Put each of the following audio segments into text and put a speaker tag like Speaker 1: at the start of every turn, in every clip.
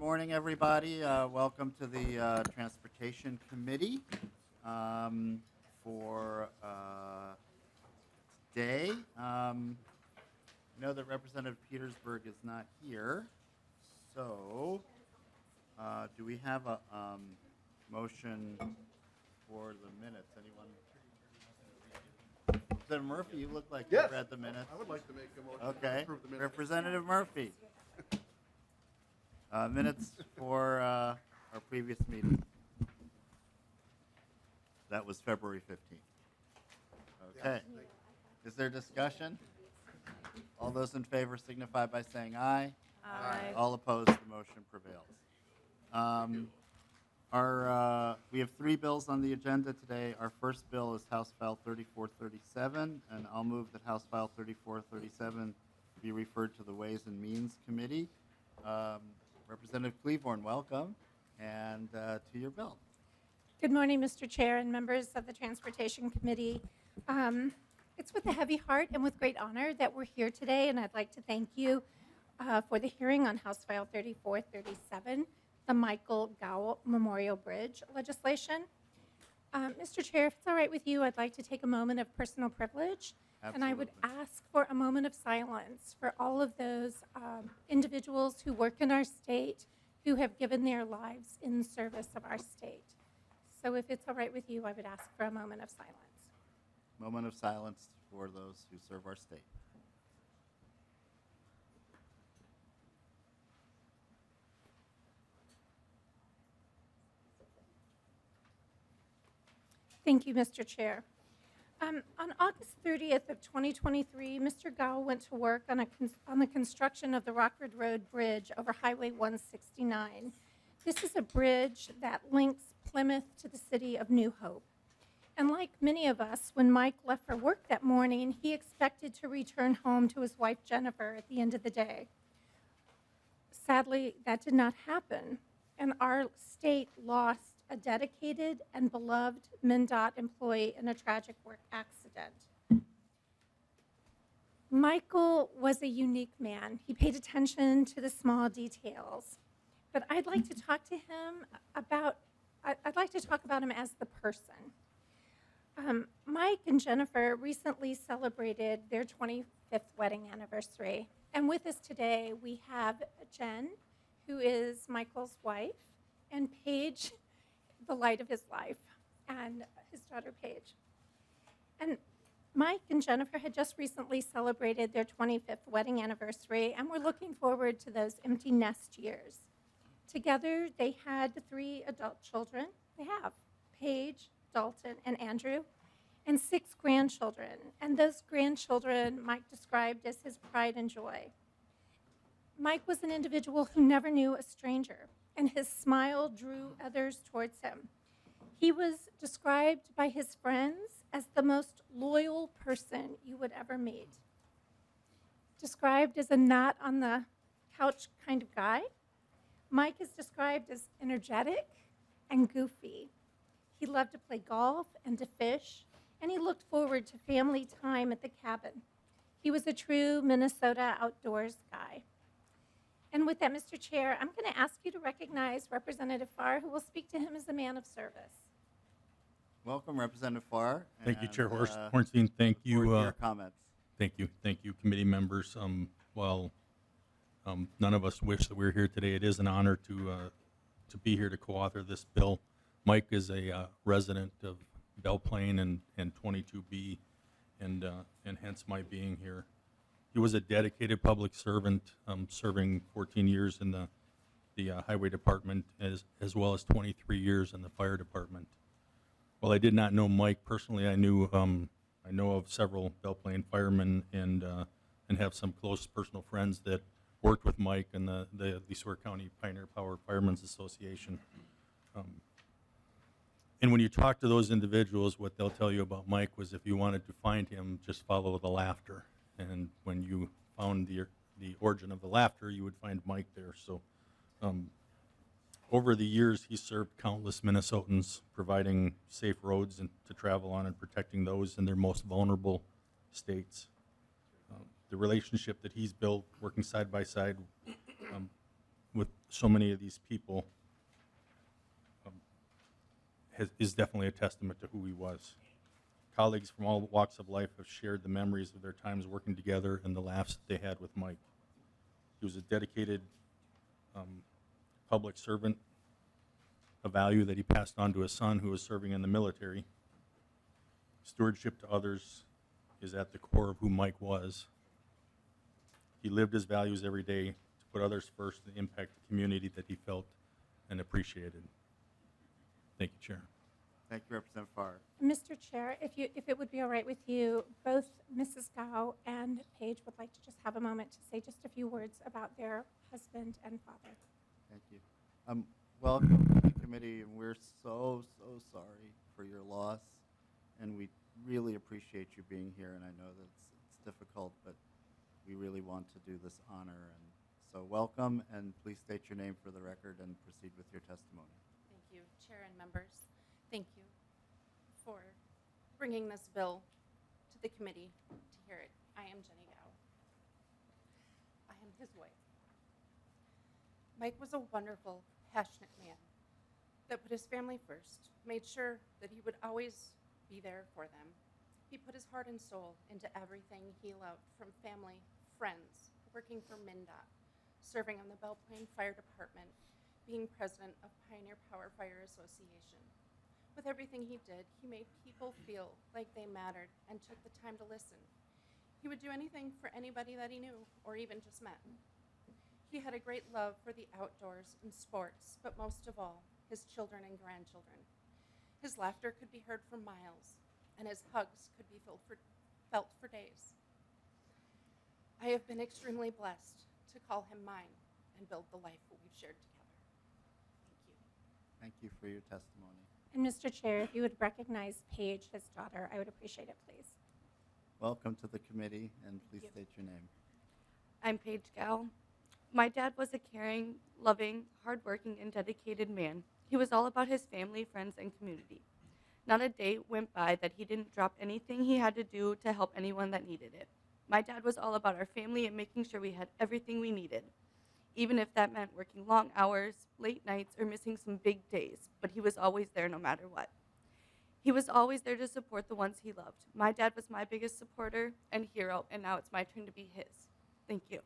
Speaker 1: morning, everybody. Welcome to the Transportation Committee for today. I know that Representative Petersburg is not here, so do we have a motion for the minutes? Anyone? Representative Murphy, you look like you read the minutes.
Speaker 2: I would like to make a motion to
Speaker 1: Okay,
Speaker 2: approve the minutes.
Speaker 1: Representative Murphy. Minutes for our previous meeting. That was February 15th. Okay. Is there discussion? All those in favor signify by saying aye.
Speaker 3: Aye.
Speaker 1: All opposed, the motion prevails. We have three bills on the agenda today. Our first bill is House File 3437, and I'll move that House File 3437 be referred to the Ways and Means Committee. Representative Klevorn, welcome, and to your bill.
Speaker 3: Good morning, Mr. Chair and members of the Transportation Committee. It's with a heavy heart and with great honor that we're here today, and I'd like to thank you for the hearing on House File 3437, the Michael Gow Memorial Bridge legislation. Mr. Chair, if it's all right with you, I'd like to take a moment of personal privilege.
Speaker 1: Absolutely.
Speaker 3: And I would ask for a moment of silence for all of those individuals who work in our state who have given their lives in service of our state. So if it's all right with you, I would ask for a moment of silence.
Speaker 1: Moment of silence for those who serve our state.
Speaker 3: Thank you, Mr. Chair. On August 30th of 2023, Mr. Gow went to work on the construction of the Rockford Road Bridge over Highway 169. This is a bridge that links Plymouth to the city of New Hope. And like many of us, when Mike left for work that morning, he expected to return home to his wife, Jennifer, at the end of the day. Sadly, that did not happen, and our state lost a dedicated and beloved MnDOT employee in a tragic work accident. Michael was a unique man. He paid attention to the small details. But I'd like to talk to him about, I'd like to talk about him as the person. Mike and Jennifer recently celebrated their 25th wedding anniversary. And with us today, we have Jen, who is Michael's wife, and Paige, the light of his life, and his daughter Paige. And Mike and Jennifer had just recently celebrated their 25th wedding anniversary, and we're looking forward to those empty nest years. Together, they had 3 adult children. They have Paige, Dalton, and Andrew, and 6 grandchildren. And those grandchildren Mike described as his pride and joy. Mike was an individual who never knew a stranger, and his smile drew others towards him. He was described by his friends as the most loyal person you would ever meet. Described as a not on the couch kind of guy, Mike is described as energetic and goofy. He loved to play golf and to fish, and he looked forward to family time at the cabin. He was a true Minnesota outdoors guy. And with that, Mr. Chair, I'm going to ask you to recognize Representative Farr, who will speak to him as a man of service.
Speaker 1: Welcome, Representative Farr.
Speaker 4: Thank you, Chair Hornstein. Thank you.
Speaker 1: Your comments.
Speaker 4: Thank you, committee members. None of us wish that we were here today. It is an honor to be here to co-author this bill. Mike is a resident of Belle Plaine and 22B, and hence my being here. He was a dedicated public servant, serving 14 years in the highway department as well as 23 years in the fire department. While I did not know Mike personally, I know of several Belle Plaine firemen and have some close personal friends that worked with Mike in the Seward County Pioneer Power Firemen's Association. And when you talk to those individuals, what they'll tell you about Mike was if you wanted to find him, just follow the laughter. And when you found the origin of the laughter, you would find Mike there. So over the years, he served countless Minnesotans, providing safe roads to travel on and protecting those in their most vulnerable states. The relationship that he's built, working side by side with so many of these people is definitely a testament to who he was. Colleagues from all walks of life have shared the memories of their times working together and the laughs that they had with Mike. He was a dedicated public servant, a value that he passed on to his son who was serving in the military. Stewardship to others is at the core of who Mike was. He lived his values every day to put others first and impact the community that he felt and appreciated. Thank you, Chair.
Speaker 1: Thank you, Representative Farr.
Speaker 3: Mr. Chair, if it would be all right with you, both Mrs. Gao and Paige would like to just have a moment to say just a few words about their husband and father.
Speaker 1: Thank you. Welcome to the committee, and we're so sorry for your loss, and we really appreciate you being here, and I know that it's difficult, but we really want to do this honor, and so welcome, and please state your name for the record and proceed with your testimony.
Speaker 2: Thank you, Chair and members. Thank you for bringing this bill to the committee to hear it. I am Jenny Gao. I am his wife. Mike was a wonderful, passionate man that put his family first, made sure that he would always be there for them. He put his heart and soul into everything he loved, from family, friends, working for MnDOT, serving on the Belle Plaine Fire Department, being president of Pioneer Power Fire Association. With everything he did, he made people feel like they mattered and took the time to listen. He would do anything for anybody that he knew or even just met. He had a great love for the outdoors and sports, but most of all, his children and grandchildren. His laughter could be heard for miles, and his hugs could be felt for days. I have been extremely blessed to call him mine and build the life that we've shared together. Thank you.
Speaker 1: Thank you for your testimony.
Speaker 3: And Mr. Chair, if you would recognize Paige, his daughter, I would appreciate it, please.
Speaker 1: Welcome to the committee, and please state your name.
Speaker 5: I'm Paige Gao. My dad was a caring, loving, hardworking, and dedicated man. He was all about his family, friends, and community. Not a day went by that he didn't drop anything he had to do to help anyone that needed it. My dad was all about our family and making sure we had everything we needed, even if that meant working long hours, late nights, or missing some big days, but he was always there no matter what. He was always there to support the ones he loved. My dad was my biggest supporter and hero, and now it's my turn to be his. Thank you.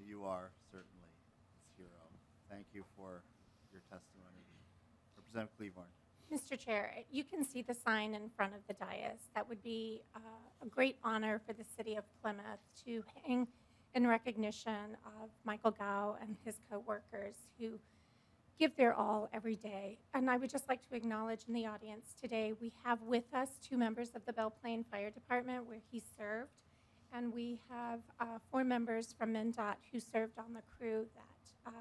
Speaker 1: You are certainly his hero. Thank you for your testimony. Representative Klevorn.
Speaker 3: Mr. Chair, you can see the sign in front of the dais. That would be a great honor for the city of Plymouth to hang in recognition of Michael Gao and his co-workers who give their all every day. And I would just like to acknowledge in the audience today, we have with us 2 members of the Belle Plaine Fire Department where he served, and we have 4 members from MnDOT who served on the crew that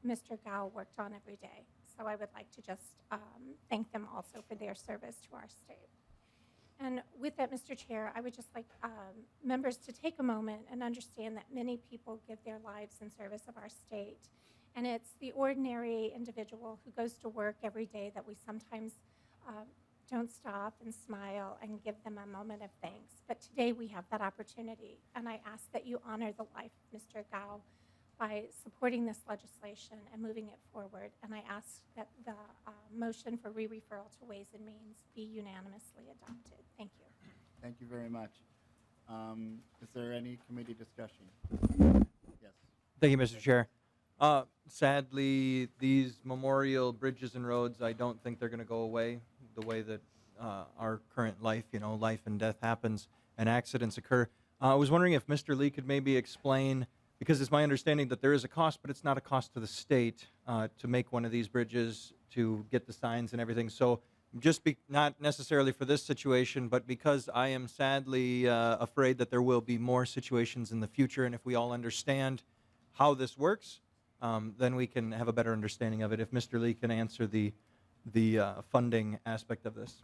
Speaker 3: Mr. Gao worked on every day. So I would like to just thank them also for their service to our state. And with that, Mr. Chair, I would just like members to take a moment and understand that many people give their lives in service of our state. And it's the ordinary individual who goes to work every day that we sometimes don't stop and smile and give them a moment of thanks. But today we have that opportunity. And I ask that you honor the life of Mr. Gao by supporting this legislation and moving it forward. And I ask that the motion for re-referral to Ways and Means be unanimously adopted. Thank you.
Speaker 1: Thank you very much. Is there any committee discussion? Yes.
Speaker 6: Thank you, Mr. Chair. Sadly, these memorial bridges and roads, I don't think they're going to go away the way that our current life, life and death happens and accidents occur. I was wondering if Mr. Lee could maybe explain, because it's my understanding that there is a cost, but it's not a cost to the state to make one of these bridges, to get the signs and everything. So just not necessarily for this situation, but because I am sadly afraid that there will be more situations in the future, and if we all understand how this works, then we can have a better understanding of it. If Mr. Lee can answer the funding aspect of this.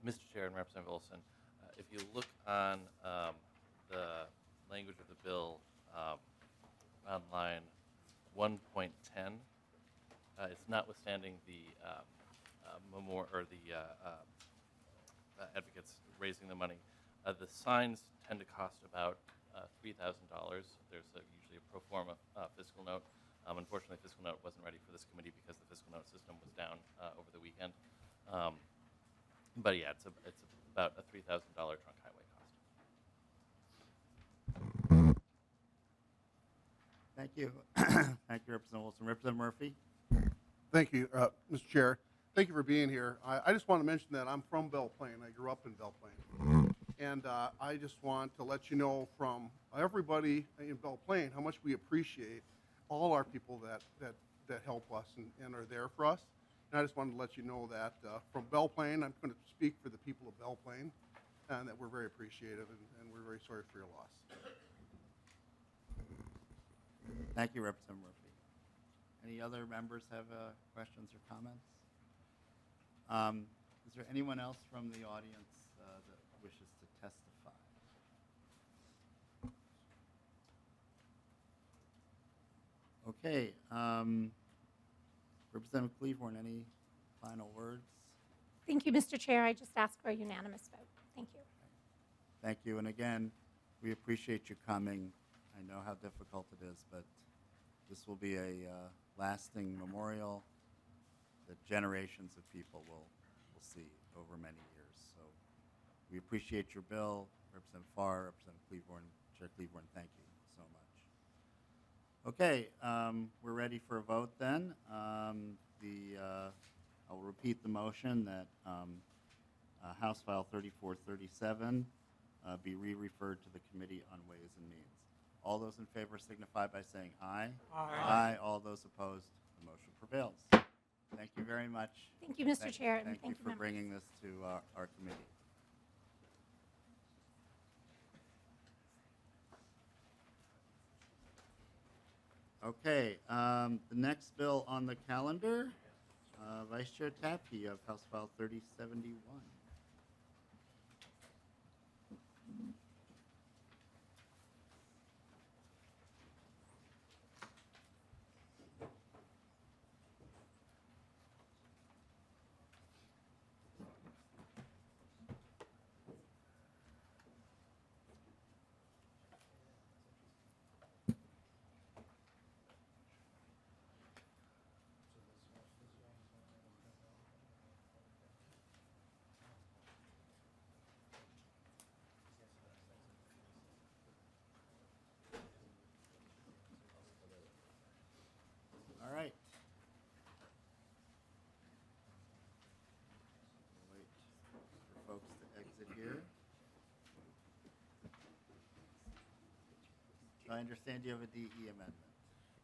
Speaker 7: Mr. Chair and Representative Olson, if you look on the language of the bill on line 1.10, it's notwithstanding the advocates raising the money. The signs tend to cost about $3,000. There's usually a pro forma fiscal note. Unfortunately, fiscal note wasn't ready for this committee because the fiscal note system was down over the weekend. But yeah, it's about a $3,000 trunk highway cost.
Speaker 1: Thank you. Thank you, Representative Wilson. Representative Murphy?
Speaker 8: Thank you, Mr. Chair. Thank you for being here. I just want to mention that I'm from Belle Plaine. I grew up in Belle Plaine. And I just want to let you know from everybody in Belle Plaine how much we appreciate all our people that help us and are there for us. And I just wanted to let you know that from Belle Plaine, I'm going to speak for the people of Belle Plaine, and that we're very appreciative and we're very sorry for your loss.
Speaker 1: Thank you, Representative Murphy. Any other members have questions or comments? Is there anyone else from the audience that wishes to testify? Okay. Representative Klevorn, any final words?
Speaker 3: Thank you, Mr. Chair. I just ask for a unanimous vote. Thank you.
Speaker 1: Thank you. And again, we appreciate you coming. I know how difficult it is, but this will be a lasting memorial that generations of people will see over many years. So we appreciate your bill. Representative Farr, Representative Klevorn, Chair Klevorn, thank you so much. Okay, we're ready for a vote then. I'll repeat the motion that House File 3437 be re-referred to the Committee on Ways and Means. All those in favor signify by saying aye. Aye. All those opposed, the motion prevails. Thank you very much.
Speaker 3: Thank you, Mr. Chair, and
Speaker 1: Thank you for
Speaker 3: members.
Speaker 1: bringing this to our committee. Okay, the next bill on the calendar, Vice Chair Tabke of House File 3071. All right. Wait for folks to exit here. So I understand you have a DE amendment.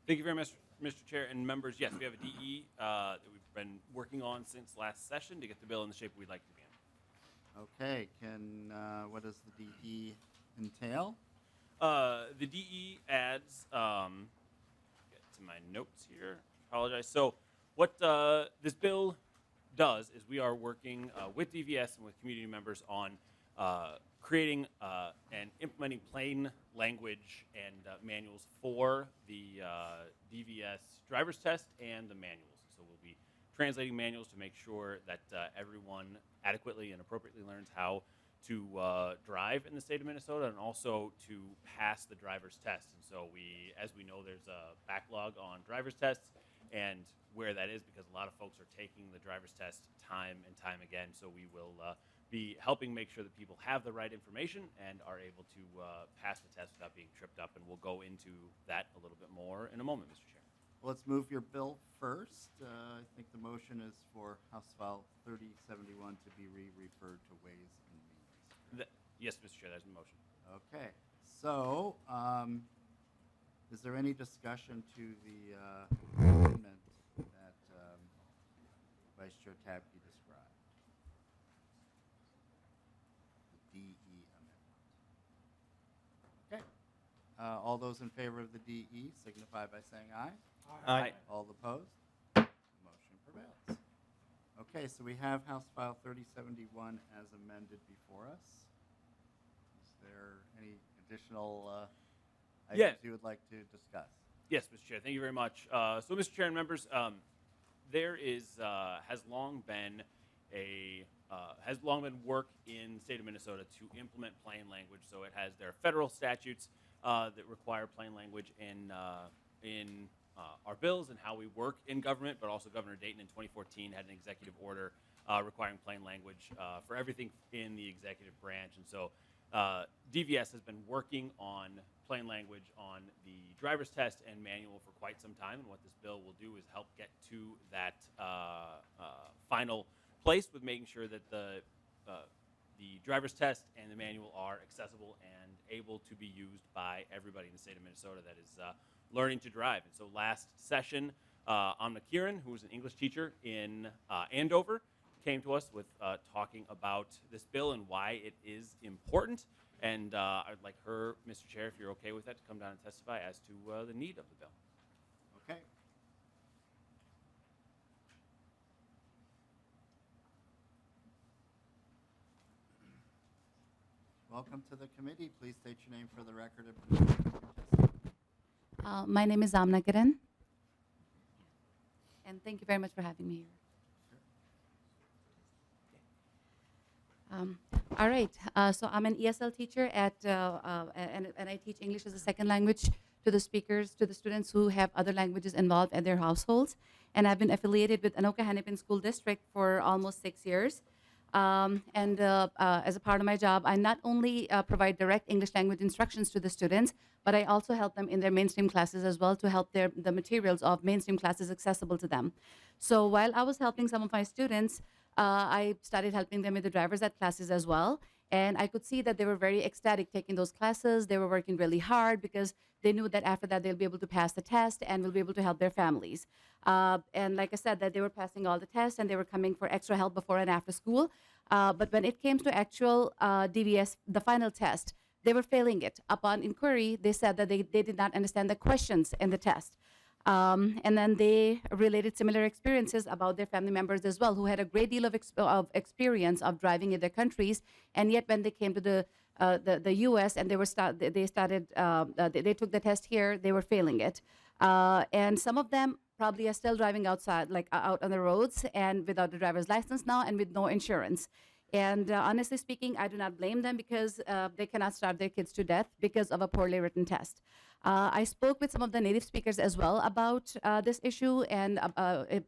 Speaker 9: Thank you very much, Mr. Chair and members. Yes, we have a DE that we've been working on since last session to get the bill in the shape we'd like to be in.
Speaker 1: Okay, what does the DE entail?
Speaker 9: The DE adds, get to my notes here, apologize. So what this bill does is we are working with DVS and with community members on creating and implementing plain language and manuals for the DVS driver's test and the manuals. So we'll be translating manuals to make sure that everyone adequately and appropriately learns how to drive in the state of Minnesota and also to pass the driver's test. And so as we know, there's a backlog on driver's tests, and where that is because a lot of folks are taking the driver's test time and time again. So we will be helping make sure that people have the right information and are able to pass the test without being tripped up. And we'll go into that a little bit more in a moment, Mr. Chair.
Speaker 1: Well, let's move your bill first. I think the motion is for House File 3071 to be re-referred to Ways and Means.
Speaker 9: Yes, Mr. Chair, that's the motion.
Speaker 1: Okay, so is there any discussion to the amendment that Vice Chair Tabke described? The DE amendment. Okay. All those in favor of the DE signify by saying aye.
Speaker 6: Aye.
Speaker 1: All opposed? Motion prevails. Okay, so we have House File 3071 as amended before us. Is there any additional items you would like to discuss?
Speaker 9: Yes, Mr. Chair, thank you very much. So, Mr. Chair and members, there has long been a has long been work in the state of Minnesota to implement plain language. So it has their federal statutes that require plain language in our bills and how we work in government, but also Governor Dayton in 2014 had an executive order requiring plain language for everything in the executive branch. And so DVS has been working on plain language on the driver's test and manual for quite some time. And what this bill will do is help get to that final place with making sure that the driver's test and the manual are accessible and able to be used by everybody in the state of Minnesota that is learning to drive. And so last session, Amna Kiran, who was an English teacher in Andover, came to us with talking about this bill and why it is important. And I'd like her, Mr. Chair, if you're okay with that, to come down and testify as to the need of the bill.
Speaker 1: Okay. Welcome to the committee. Please state your name for the record and please state your testimony.
Speaker 10: My name is Amna Kiran, and thank you very much for having me here. All right, so I'm an ESL teacher and I teach English as a second language to the speakers, to the students who have other languages involved in their households. And I've been affiliated with Anoka Hennepin School District for almost 6 years. As a part of my job, I not only provide direct English language instructions to the students, but I also help them in their mainstream classes as well to help the materials of mainstream classes accessible to them. So while I was helping some of my students, I started helping them with the driver's ed classes as well. And I could see that they were very ecstatic taking those classes. They were working really hard because they knew that after that they'll be able to pass the test and will be able to help their families. And like I said, that they were passing all the tests and they were coming for extra help before and after school. But when it came to actual DVS, the final test, they were failing it. Upon inquiry, they said that they did not understand the questions in the test. And then they related similar experiences about their family members as well, who had a great deal of experience of driving in their countries, and yet when they came to the U.S. and they took the test here, they were failing it. And some of them probably are still driving outside, like out on the roads, and without the driver's license now, and with no insurance. And honestly speaking, I do not blame them because they cannot starve their kids to death because of a poorly written test. I spoke with some of the native speakers as well about this issue and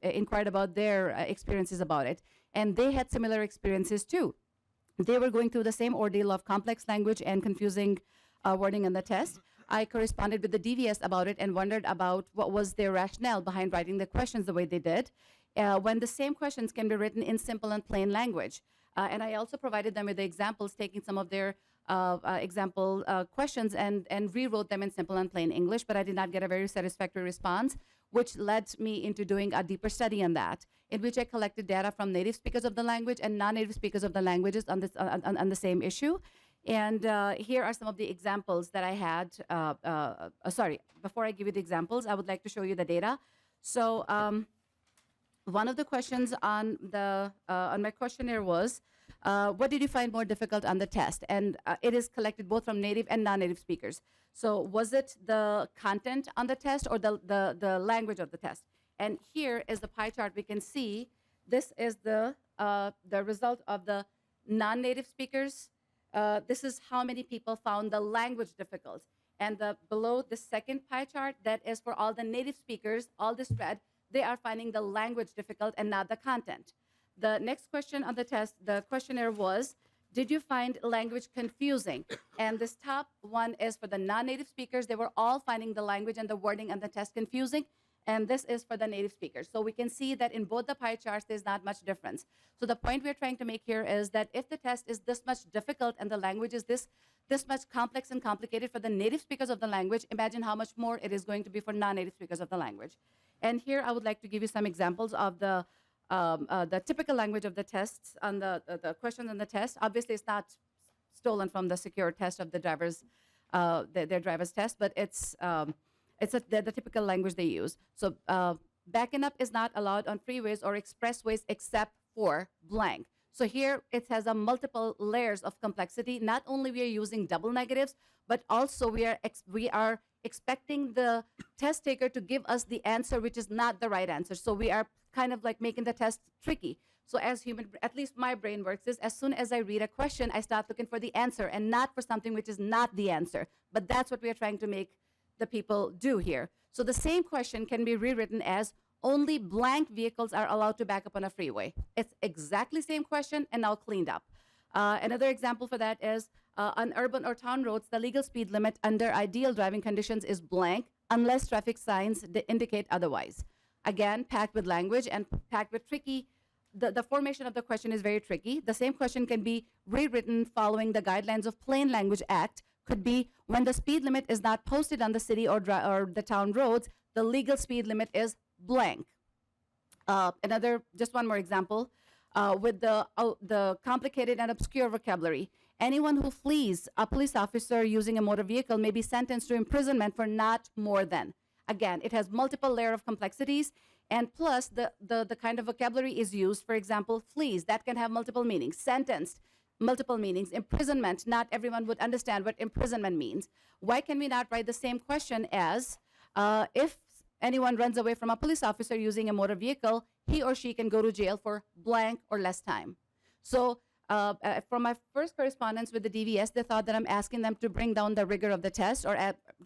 Speaker 10: inquired about their experiences about it. And they had similar experiences too. They were going through the same ordeal of complex language and confusing wording in the test. I corresponded with the DVS about it and wondered about what was their rationale behind writing the questions the way they did, when the same questions can be written in simple and plain language. And I also provided them with the examples, taking some of their example questions and rewrote them in simple and plain English, but I did not get a very satisfactory response, which led me into doing a deeper study on that, in which I collected data from native speakers of the language and non-native speakers of the languages on the same issue. And here are some of the examples that I had. Sorry, before I give you the examples, I would like to show you the data. So one of the questions on my questionnaire was, what did you find more difficult on the test? And it is collected both from native and non-native speakers. So was it the content on the test or the language of the test? And here is the pie chart. We can see this is the result of the non-native speakers. This is how many people found the language difficult. And below the second pie chart, that is for all the native speakers, all this red, they are finding the language difficult and not the content. The next question on the test, the questionnaire was, did you find language confusing? And this top one is for the non-native speakers. They were all finding the language and the wording and the test confusing. And this is for the native speakers. So we can see that in both the pie charts, there's not much difference. So the point we're trying to make here is that if the test is this much difficult and the language is this much complex and complicated for the native speakers of the language, imagine how much more it is going to be for non-native speakers of the language. And here I would like to give you some examples of the typical language of the tests on the questions on the test. Obviously, it's not stolen from the secure test of the driver's their driver's test, but it's the typical language they use. So backing up is not allowed on freeways or expressways except for blank. So here it has a multiple layers of complexity. Not only we are using double negatives, but also we are expecting the test taker to give us the answer which is not the right answer. So we are kind of like making the test tricky. So as at least my brain works is as soon as I read a question, I start looking for the answer and not for something which is not the answer. But that's what we are trying to make the people do here. So the same question can be rewritten as only blank vehicles are allowed to back up on a freeway. It's exactly same question and now cleaned up. Another example for that is on urban or town roads, the legal speed limit under ideal driving conditions is blank unless traffic signs indicate otherwise. Again, packed with language and packed with tricky. The formation of the question is very tricky. The same question can be rewritten following the guidelines of Plain Language Act. Could be when the speed limit is not posted on the city or the town roads, the legal speed limit is blank. Just one more example. With the complicated and obscure vocabulary. Anyone who flees a police officer using a motor vehicle may be sentenced to imprisonment for not more than. Again, it has multiple layer of complexities, and plus the kind of vocabulary is used. For example, flees, that can have multiple meanings. Sentenced, multiple meanings. Imprisonment, not everyone would understand what imprisonment means. Why can we not write the same question as if anyone runs away from a police officer using a motor vehicle, he or she can go to jail for blank or less time. So from my first correspondence with the DVS, they thought that I'm asking them to bring down the rigor of the test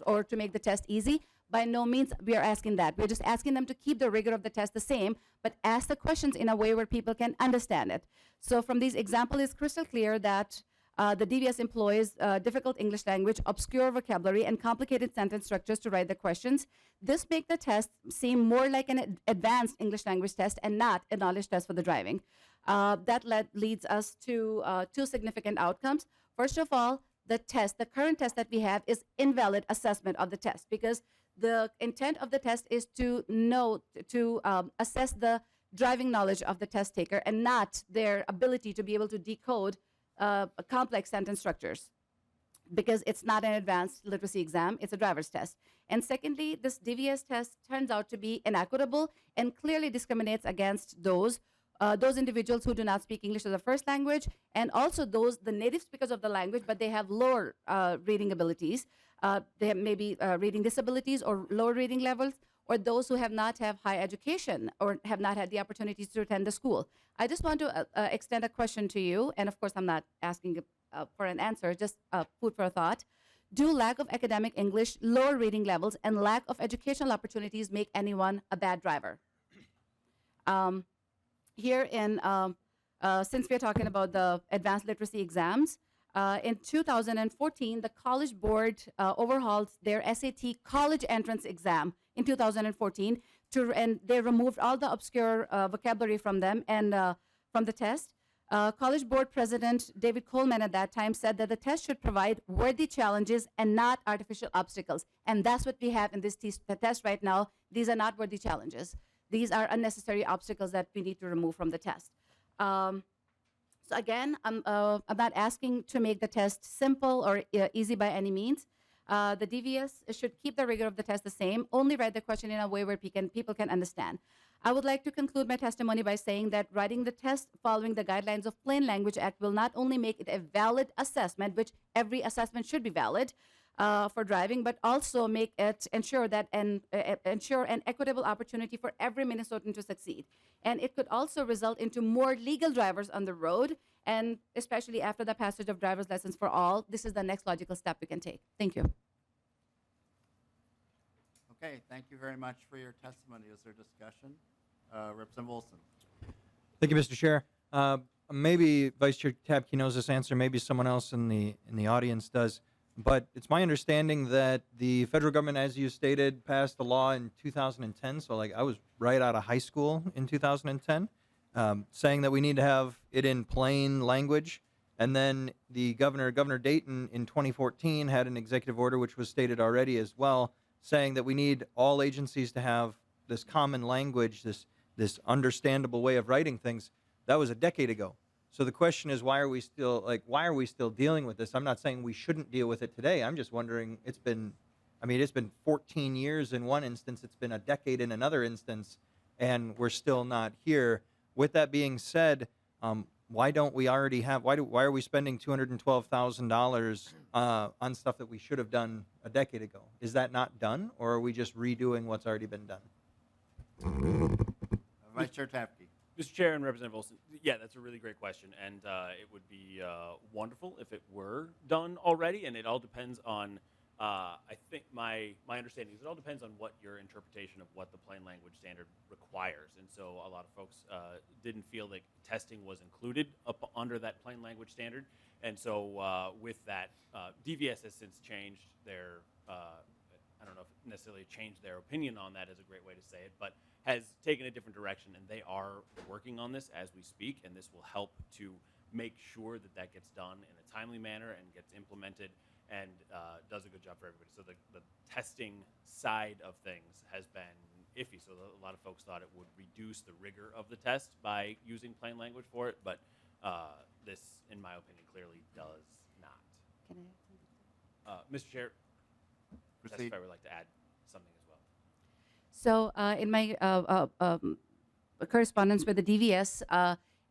Speaker 10: or to make the test easy. By no means we are asking that. We're just asking them to keep the rigor of the test the same, but ask the questions in a way where people can understand it. So from these examples, it's crystal clear that the DVS employs difficult English language, obscure vocabulary, and complicated sentence structures to write the questions. This makes the test seem more like an advanced English language test and not a knowledge test for the driving. That leads us to two significant outcomes. First of all, the current test that we have is invalid assessment of the test because the intent of the test is to assess the driving knowledge of the test taker and not their ability to be able to decode complex sentence structures, because it's not an advanced literacy exam, it's a driver's test. And secondly, this DVS test turns out to be inequitable and clearly discriminates against those individuals who do not speak English as a first language, and also the native speakers of the language, but they have lower reading abilities. They have maybe reading disabilities or lower reading levels, or those who have not have high education or have not had the opportunities to attend the school. I just want to extend a question to you, and of course I'm not asking for an answer, just food for thought. Do lack of academic English, lower reading levels, and lack of educational opportunities make anyone a bad driver? Since we're talking about the advanced literacy exams, in 2014, the College Board overhauled their SAT college entrance exam in 2014, and they removed all the obscure vocabulary from them and from the test. College Board President David Coleman at that time said that the test should provide worthy challenges and not artificial obstacles. And that's what we have in this test right now. These are not worthy challenges. These are unnecessary obstacles that we need to remove from the test. So again, I'm not asking to make the test simple or easy by any means. The DVS should keep the rigor of the test the same, only write the question in a way where people can understand. I would like to conclude my testimony by saying that writing the test following the guidelines of Plain Language Act will not only make it a valid assessment, which every assessment should be valid for driving, but also make it ensure an equitable opportunity for every Minnesotan to succeed. And it could also result into more legal drivers on the road, and especially after the passage of driver's lessons for all, this is the next logical step we can take. Thank you.
Speaker 1: Okay, thank you very much for your testimony. Is there discussion? Representative Olson.
Speaker 6: Thank you, Mr. Chair. Maybe Vice Chair Tabke knows this answer. Maybe someone else in the audience does. But it's my understanding that the federal government, as you stated, passed a law in 2010. So, I was right out of high school in 2010, saying that we need to have it in plain language. And then the Governor Dayton, in 2014, had an executive order, which was stated already as well, saying that we need all agencies to have this common language, this understandable way of writing things. That was a decade ago. So the question is, why are we still dealing with this? I'm not saying we shouldn't deal with it today. I'm just wondering, it's been 14 years in one instance, it's been a decade in another instance, and we're still not here. With that being said, why don't we already have, why are we spending $212,000 on stuff that we should have done a decade ago? Is that not done, or are we just redoing what's already been done?
Speaker 1: Vice Chair Tabke.
Speaker 9: Mr. Chair and Representative Olson, yeah, that's a really great question, and it would be wonderful if it were done already, and it all depends on, I think my understanding is it all depends on what your interpretation of what the plain language standard requires, and so a lot of folks didn't feel that testing was included up under that plain language standard, and so with that, DVS has since changed their, I don't know if necessarily changed their opinion on that is a great way to say it, but has taken a different direction, and they are working on this as we speak, and this will help to make sure that that gets done in a timely manner and gets implemented and does a good job for everybody. So the testing side of things has been iffy, so a lot of folks thought it would reduce the rigor of the test by using plain language for it, but this, in my opinion, clearly does not.
Speaker 10: Can I?
Speaker 9: Mr. Chair,
Speaker 1: Proceed.
Speaker 9: testifier would like to add something as well.
Speaker 10: So in my correspondence with the DVS,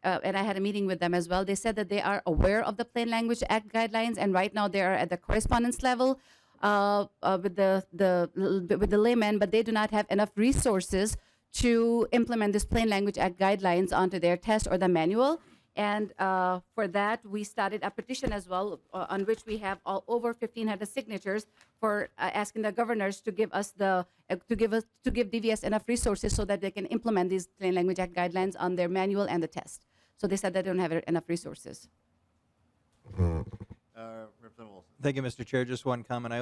Speaker 10: and I had a meeting with them as well, they said that they are aware of the Plain Language Act guidelines, and right now they are at the correspondence level with the layman, but they do not have enough resources to implement this Plain Language Act guidelines onto their test or the manual. And for that, we started a petition as well, on which we have over 1,500 signatures for asking the governors to give us to give DVS enough resources so that they can implement these Plain Language Act guidelines on their manual and the test. So they said they don't have enough resources.
Speaker 1: Representative Wilson.
Speaker 6: Thank you, Mr. Chair. Just one comment.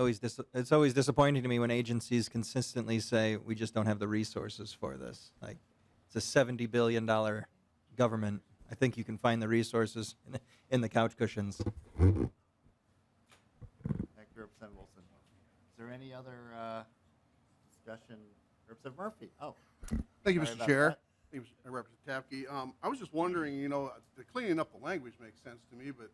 Speaker 6: It's always disappointing to me when agencies consistently say we just don't have the resources for this. Like, it's a $70 billion government. I think you can find the resources in the couch cushions.
Speaker 1: Thank you, Representative Wilson. Is there any other discussion? Representative Murphy. Oh.
Speaker 8: Thank you,
Speaker 1: Sorry
Speaker 8: Mr.
Speaker 1: about
Speaker 8: Chair.
Speaker 1: that.
Speaker 8: Thank you, Representative Tabke. I was just wondering, the cleaning up the language makes sense to me, but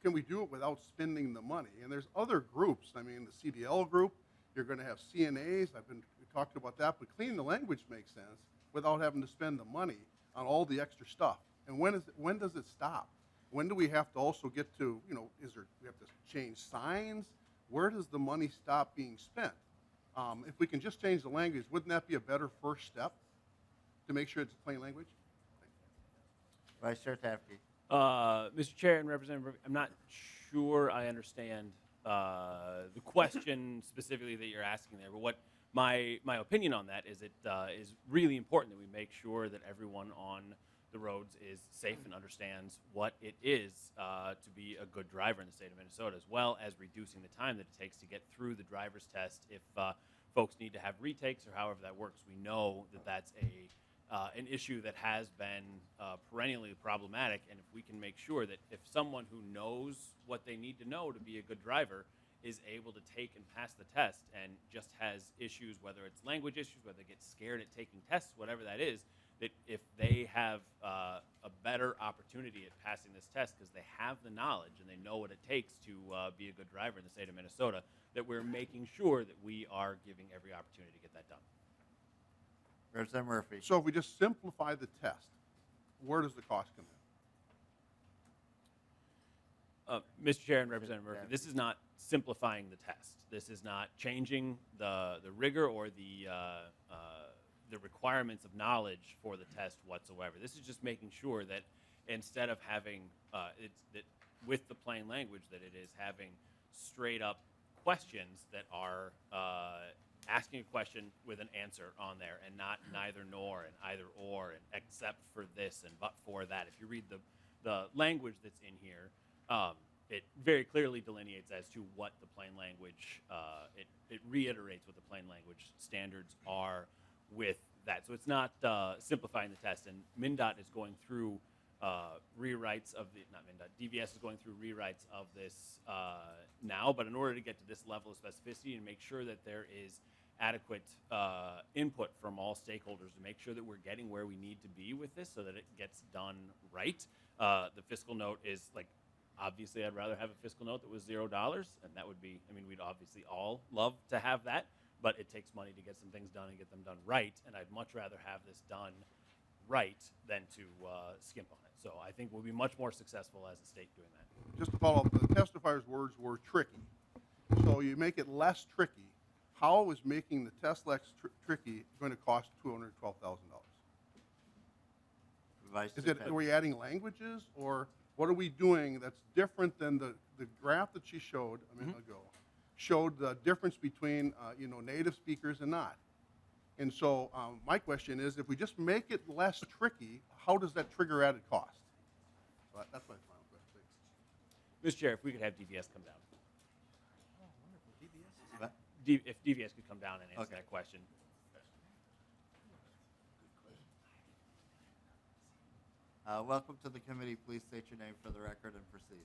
Speaker 8: can we do it without spending the money? And there's other groups. I mean, the CDL group, you're going to have CNAs. We talked about that, but cleaning the language makes sense without having to spend the money on all the extra stuff. And when does it stop? When do we have to also get to, we have to change signs? Where does the money stop being spent? If we can just change the language, wouldn't that be a better first step to make sure it's plain language?
Speaker 1: Vice Chair Tabke.
Speaker 9: Mr. Chair and Representative Murphy, I'm not sure I understand the question specifically that you're asking there, but what my opinion on that is it is really important that we make sure that everyone on the roads is safe and understands what it is to be a good driver in the state of Minnesota, as well as reducing the time that it takes to get through the driver's test if folks need to have retakes or however that works. We know that that's an issue that has been perennially problematic, and if we can make sure that if someone who knows what they need to know to be a good driver is able to take and pass the test and just has issues, whether it's language issues, whether they get scared at taking tests, whatever that is, that if they have a better opportunity at passing this test because they have the knowledge and they know what it takes to be a good driver in the state of Minnesota, that we're making sure that we are giving every opportunity to get that done.
Speaker 1: Representative Murphy.
Speaker 8: So if we just simplify the test, where does the cost come in?
Speaker 9: Mr. Chair and Representative Murphy, this is not simplifying the test. This is not changing the rigor or the requirements of knowledge for the test whatsoever. This is just making sure that instead of having that with the plain language, that it is having straight up questions that are asking a question with an answer on there, and not neither nor and either or and except for this and but for that. If you read the language that's in here, it very clearly delineates as to what the plain language, it reiterates what the plain language standards are with that. So it's not simplifying the test, and MnDOT is going through rewrites of the, not MnDOT, DVS is going through rewrites of this now, but in order to get to this level of specificity and make sure that there is adequate input from all stakeholders to make sure that we're getting where we need to be with this so that it gets done right. The fiscal note is like, obviously I'd rather have a fiscal note that was $0, and that would be, I mean, we'd obviously all love to have that, but it takes money to get some things done and get them done right, and I'd much rather have this done right than to skimp on it. So I think we'll be much more successful as a state doing that.
Speaker 8: Just to follow up, the testifier's words were tricky. So you make it less tricky. How is making the test less tricky going to cost $212,000?
Speaker 1: Vice
Speaker 8: Is
Speaker 1: Chair
Speaker 8: it,
Speaker 1: Tabke.
Speaker 8: are we adding languages, or what are we doing that's different than the graph that she showed a minute ago? Showed the difference between, native speakers and not. And so my question is, if we just make it less tricky, how does that trigger added cost? So that's my final question.
Speaker 9: Mr. Chair, if we could have DVS come down.
Speaker 1: What?
Speaker 9: If DVS could come down and answer
Speaker 1: Okay.
Speaker 9: that question.
Speaker 1: Welcome to the committee. Please state your name for the record and proceed.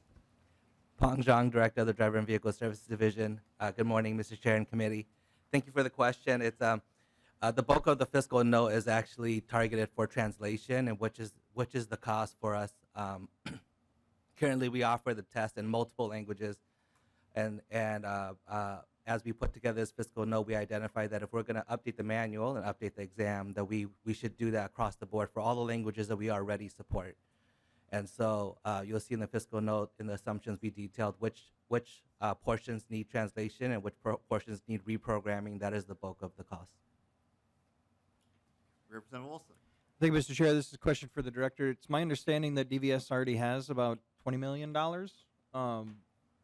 Speaker 11: Pong Zhang, Director of the Driver and Vehicle Services Division. Good morning, Mr. Chair and Committee. Thank you for the question. It's the bulk of the fiscal note is actually targeted for translation, and which is the cost for us. Currently, we offer the test in multiple languages, and as we put together this fiscal note, we identified that if we're going to update the manual and update the exam, that we should do that across the board for all the languages that we already support. And so you'll see in the fiscal note, in the assumptions we detailed which portions need translation and which portions need reprogramming. That is the bulk of the cost.
Speaker 1: Representative Wilson.
Speaker 6: Thank you, Mr. Chair. This is a question for the director. It's my understanding that DVS already has about $20 million.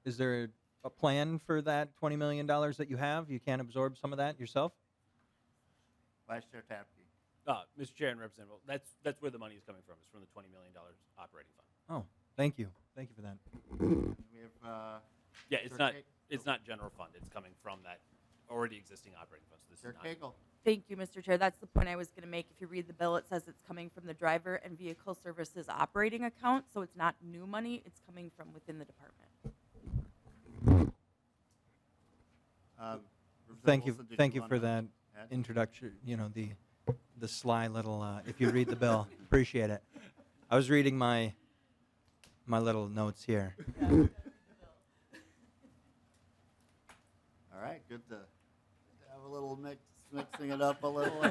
Speaker 6: Is there a plan for that $20 million that you have? You can't absorb some of that yourself?
Speaker 1: Vice Chair Tabke.
Speaker 9: Mr. Chair and Representative, that's where the money is coming from. It's from the $20 million operating fund.
Speaker 6: Oh, thank you. Thank you for that.
Speaker 1: We have
Speaker 9: Yeah,
Speaker 1: Chair
Speaker 9: it's not general fund. It's coming from that already existing operating fund. So this
Speaker 1: Chair
Speaker 9: is not.
Speaker 1: Koegel.
Speaker 5: Thank you, Mr. Chair. That's the point I was going to make. If you read the bill, it says it's coming from the driver and vehicle services operating account, so it's not new money. It's coming from within the department.
Speaker 6: Thank you.
Speaker 1: Wilson, did
Speaker 6: Thank you
Speaker 1: wanna
Speaker 6: for that
Speaker 1: add?
Speaker 6: introduction. The sly little. If you read the bill, appreciate it. I was reading my little notes here.
Speaker 1: All right, good to have a little mixing it up a little.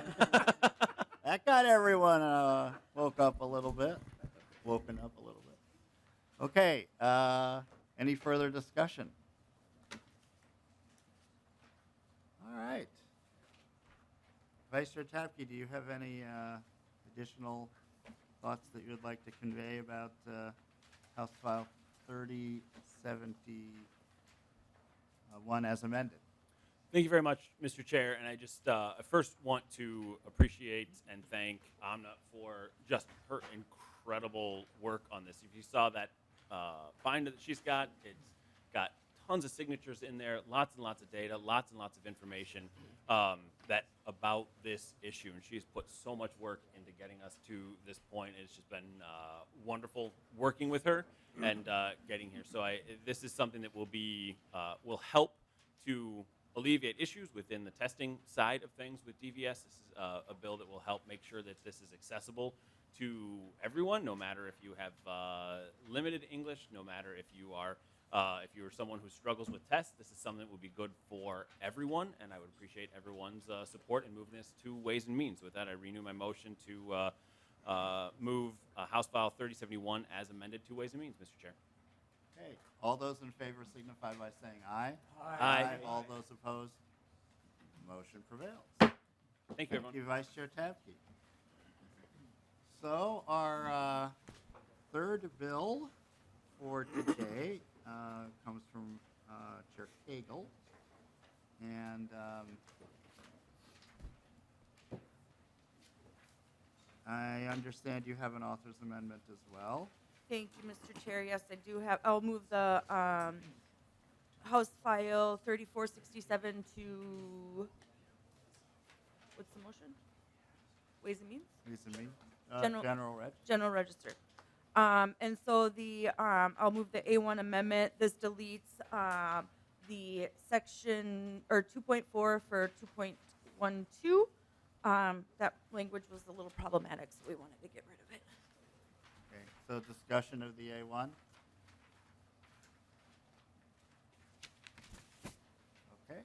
Speaker 1: That got everyone woken up a little bit. Okay, any further discussion? All right. Vice Chair Tabke, do you have any additional thoughts that you would like to convey about House File 3071 as amended?
Speaker 9: Thank you very much, Mr. Chair. And I just first want to appreciate and thank Amna for just her incredible work on this. If you saw that binder that she's got, it's got tons of signatures in there, lots and lots of data, lots and lots of information that about this issue. And she's put so much work into getting us to this point. It's just been wonderful working with her and getting here. So this is something that will help to alleviate issues within the testing side of things with DVS. This is a bill that will help make sure that this is accessible to everyone, no matter if you have limited English, no matter if you're someone who struggles with tests. This is something that would be good for everyone, and I would appreciate everyone's support in moving this to Ways and Means. With that, I renew my motion to move House File 3071 as amended to Ways and Means, Mr. Chair.
Speaker 1: Okay, all those in favor signify by saying aye.
Speaker 9: Aye.
Speaker 1: All those opposed? Motion prevails.
Speaker 9: Thank you, everyone.
Speaker 1: Thank you, Vice Chair Tabke. So our third bill for today comes from Chair Koegel. And I understand you have an author's amendment as well.
Speaker 5: Thank you, Mr. Chair. Yes, I do have. I'll move the House File 3467 to, what's the motion? Ways and Means?
Speaker 1: Ways and Means?
Speaker 5: General-
Speaker 1: Reg.
Speaker 5: General Register. And so I'll move the A1 amendment. This deletes the section, or 2.4 for 2.12. That language was a little problematic, so we wanted to get rid of it.
Speaker 1: Okay, so discussion of the A1. Okay,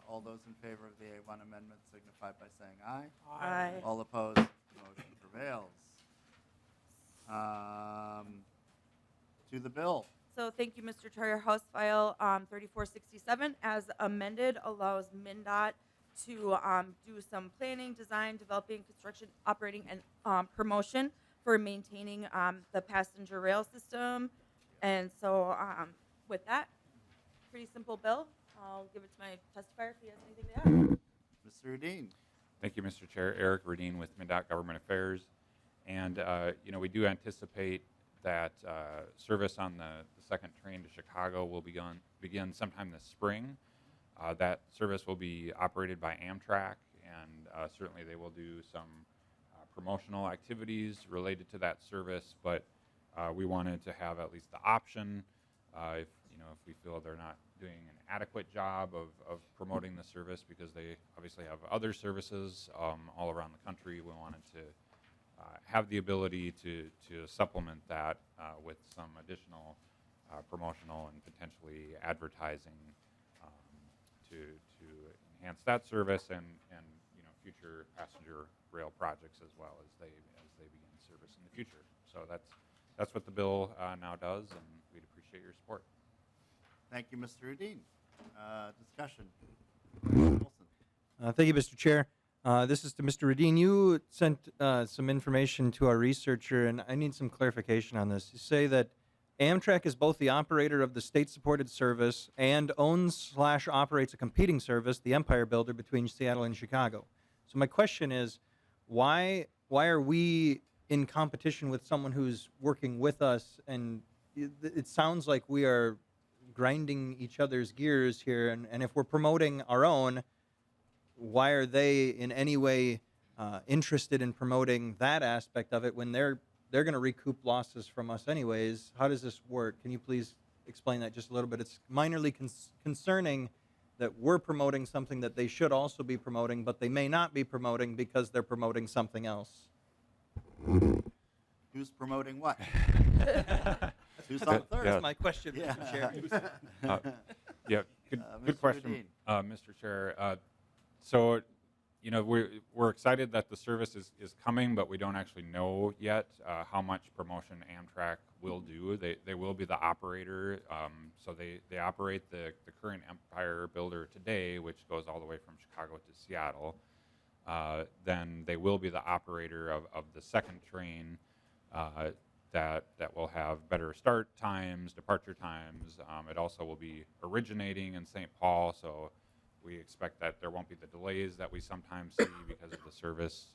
Speaker 1: all those in favor of the A1 amendment signify by saying aye.
Speaker 5: Aye.
Speaker 1: All opposed, motion prevails. To the bill.
Speaker 5: So thank you, Mr. Chair. House File 3467, as amended, allows MnDOT to do some planning, design, developing, construction, operating, and promotion
Speaker 12: for maintaining the passenger rail system. And so with that, pretty simple bill. I'll give it to my testifier if he has anything to add.
Speaker 1: Mr. Udine.
Speaker 13: Thank you, Mr. Chair. Eric Radine with MnDOT Government Affairs. And, we do anticipate that service on the second train to Chicago will begin sometime this spring. That service will be operated by Amtrak, and certainly they will do some promotional activities related to that service, but we wanted to have at least the option if we feel they're not doing an adequate job of promoting the service, because they obviously have other services all around the country. We wanted to have the ability to supplement that with some additional promotional and potentially advertising to enhance that service and future passenger rail projects as well as they begin service in the future. So that's what the bill now does, and we'd appreciate your support.
Speaker 1: Thank you, Mr. Udine. Discussion. Wilson.
Speaker 6: Thank you, Mr. Chair. This is to Mr. Radine. You sent some information to our researcher, and I need some clarification on this. You say that Amtrak is both the operator of the state-supported service and owns/operates a competing service, the Empire Builder, between Seattle and Chicago. So my question is, why are we in competition with someone who's working with us? And it sounds like we are grinding each other's gears here. And if we're promoting our own, why are they in any way interested in promoting that aspect of it when they're going to recoup losses from us anyways? How does this work? Can you please explain that just a little bit? It's minorly concerning that we're promoting something that they should also be promoting, but they may not be promoting because they're promoting something else.
Speaker 1: Who's promoting what? Who's on third?
Speaker 6: That's my question, Mr. Chair.
Speaker 13: Yeah, good
Speaker 1: Mr.
Speaker 13: question, Mr. Chair. So, we're excited that the service is coming, but we don't actually know yet how much promotion Amtrak will do. They will be the operator, so they operate the current Empire Builder today, which goes all the way from Chicago to Seattle. Then they will be the operator of the second train that will have better start times, departure times. It also will be originating in St. Paul, so we expect that there won't be the delays that we sometimes see because of the service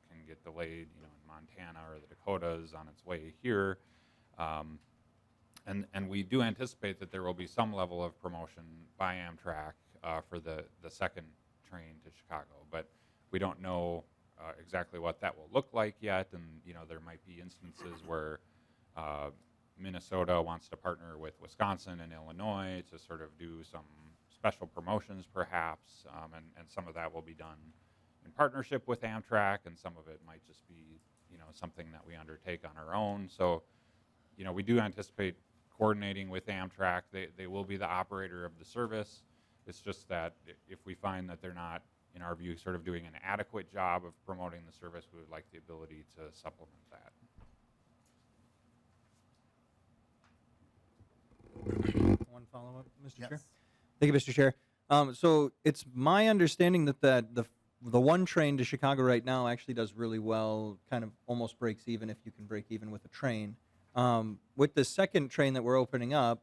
Speaker 13: can get delayed, in Montana or the Dakotas on its way here. And we do anticipate that there will be some level of promotion by Amtrak for the second train to Chicago, but we don't know exactly what that will look like yet. And there might be instances where Minnesota wants to partner with Wisconsin and Illinois to sort of do some special promotions perhaps, and some of that will be done in partnership with Amtrak, and some of it might just be something that we undertake on our own. So we do anticipate coordinating with Amtrak. They will be the operator of the service. It's just that if we find that they're not, in our view, sort of doing an adequate job of promoting the service, we would like the ability to supplement that.
Speaker 6: One follow-up, Mr.
Speaker 1: Yes.
Speaker 6: Chair? Thank you, Mr. Chair. So it's my understanding that the one train to Chicago right now actually does really well, kind of almost breaks even if you can break even with a train. With the second train that we're opening up,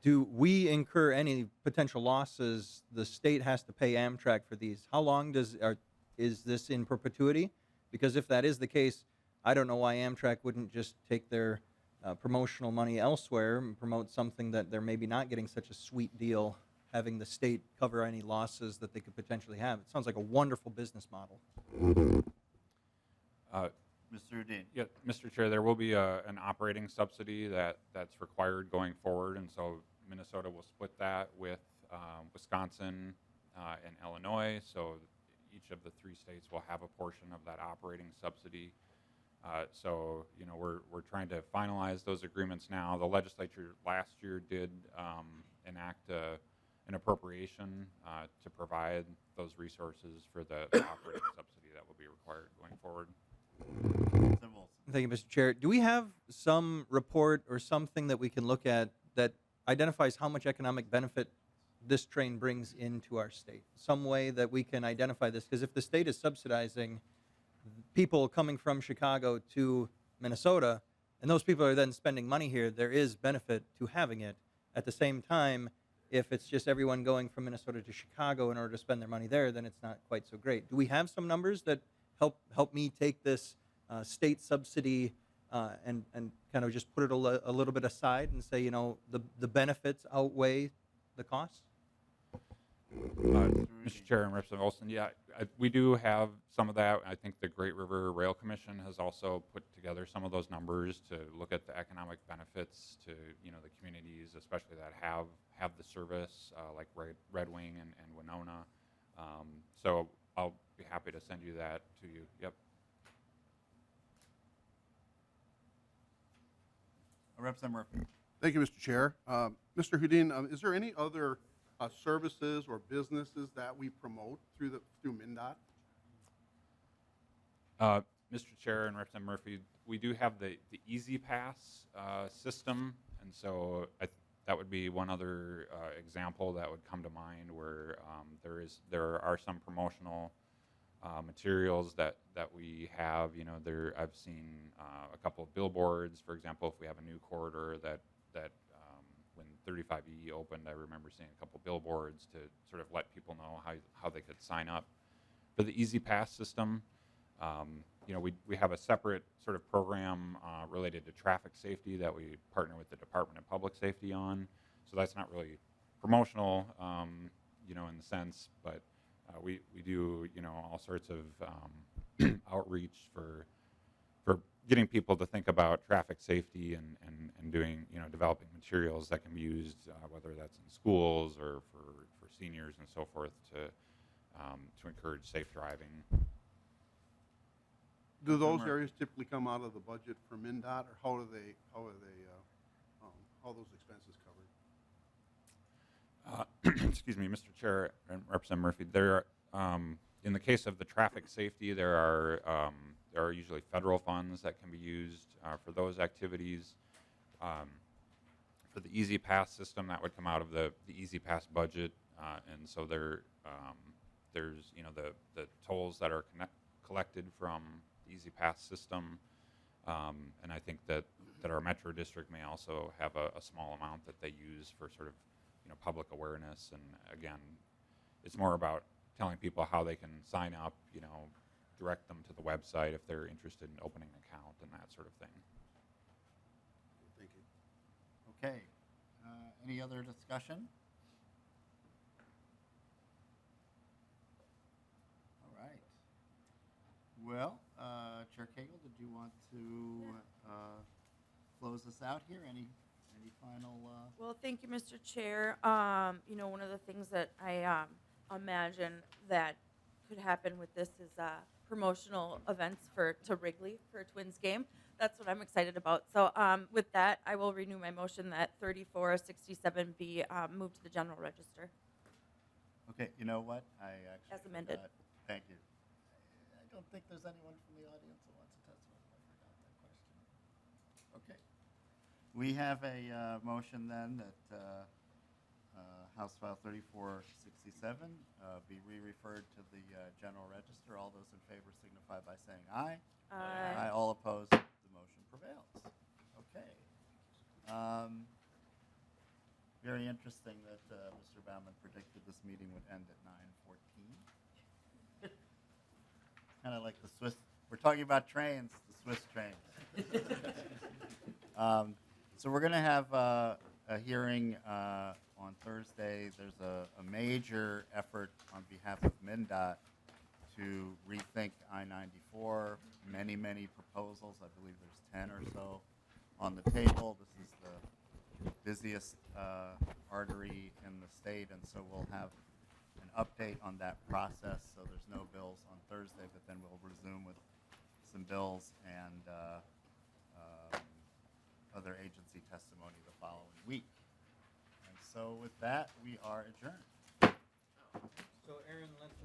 Speaker 6: do we incur any potential losses? The state has to pay Amtrak for these. How long is this in perpetuity? Because if that is the case, I don't know why Amtrak wouldn't just take their promotional money elsewhere and promote something that they're maybe not getting such a sweet deal, having the state cover any losses that they could potentially have. It sounds like a wonderful business model.
Speaker 1: Mr. Udine.
Speaker 13: Yeah, Mr. Chair, there will be an operating subsidy that's required going forward, and so Minnesota will split that with Wisconsin and Illinois. So each of the three states will have a portion of that operating subsidy. So we're trying to finalize those agreements now. The legislature last year did enact an appropriation to provide those resources for the operating subsidy that will be required going forward.
Speaker 6: Thank you, Mr. Chair. Do we have some report or something that we can look at that identifies how much economic benefit this train brings into our state? Some way that we can identify this? Because if the state is subsidizing people coming from Chicago to Minnesota, and those people are then spending money here, there is benefit to having it. At the same time, if it's just everyone going from Minnesota to Chicago in order to spend their money there, then it's not quite so great. Do we have some numbers that help me take this state subsidy and kind of just put it a little bit aside and say, the benefits outweigh the costs?
Speaker 13: Mr. Chair and Representative Olson, yeah, we do have some of that. I think the Great River Rail Commission has also put together some of those numbers to look at the economic benefits to the communities, especially that have the service, like Red Wing and Winona. So I'll be happy to send you that to you. Yep.
Speaker 1: Representative Murphy.
Speaker 8: Thank you, Mr. Chair. Mr. Houdin, is there any other services or businesses that we promote through MnDOT?
Speaker 13: Mr. Chair and Representative Murphy, we do have the Easy Pass system, and so that would be one other example that would come to mind where there are some promotional materials that we have. I've seen a couple of billboards, for example, if we have a new corridor that when 35E opened, I remember seeing a couple billboards to sort of let people know how they could sign up for the Easy Pass system. We have a separate sort of program related to traffic safety that we partner with the Department of Public Safety on. So that's not really promotional, in the sense, but we do, all sorts of outreach for getting people to think about traffic safety and doing, developing materials that can be used, whether that's in schools or for seniors and so forth, to encourage safe driving.
Speaker 8: Do those areas typically come out of the budget for MnDOT, or how are those expenses covered?
Speaker 13: Excuse me, Mr. Chair and Representative Murphy. There are, in the case of the traffic safety, there are usually federal funds that can be used for those activities. For the Easy Pass system, that would come out of the Easy Pass budget, and so there's the tolls that are collected from the Easy Pass system, and I think that our metro district may also have a small amount that they use for sort of public awareness. And again, it's more about telling people how they can sign up, direct them to the website if they're interested in opening an account and that sort of thing.
Speaker 8: Thank you.
Speaker 1: Okay. Any other discussion? All right. Well, Chair Koegel, did you want to close us out here? Any final?
Speaker 12: Well, thank you, Mr. Chair. One of the things that I imagine that could happen with this is promotional events to Wrigley for a Twins game. That's what I'm excited about. So with that, I will renew my motion that 3467 be moved to the general register.
Speaker 1: Okay, you know what? I actually
Speaker 12: As amended.
Speaker 1: forgot. Thank you. I don't think there's anyone from the audience who wants to testify. I forgot that question. Okay. We have a motion then that House File 3467 be re-referred to the general register. All those in favor signify by saying aye.
Speaker 12: Aye.
Speaker 1: All opposed, the motion prevails. Okay. Very interesting that Mr. Baumann predicted this meeting would end at 9:14. Kind of like the Swiss. We're talking about trains, the Swiss trains. So we're going to have a hearing on Thursday. There's a major effort on behalf of MnDOT to rethink I-94. Many proposals. I believe there's 10 or so on the table. This is the busiest artery in the state, and so we'll have an update on that process. So there's no bills on Thursday, but then we'll resume with some bills and other agency testimony the following week. And so with that, we are adjourned.
Speaker 6: So Aaron, let's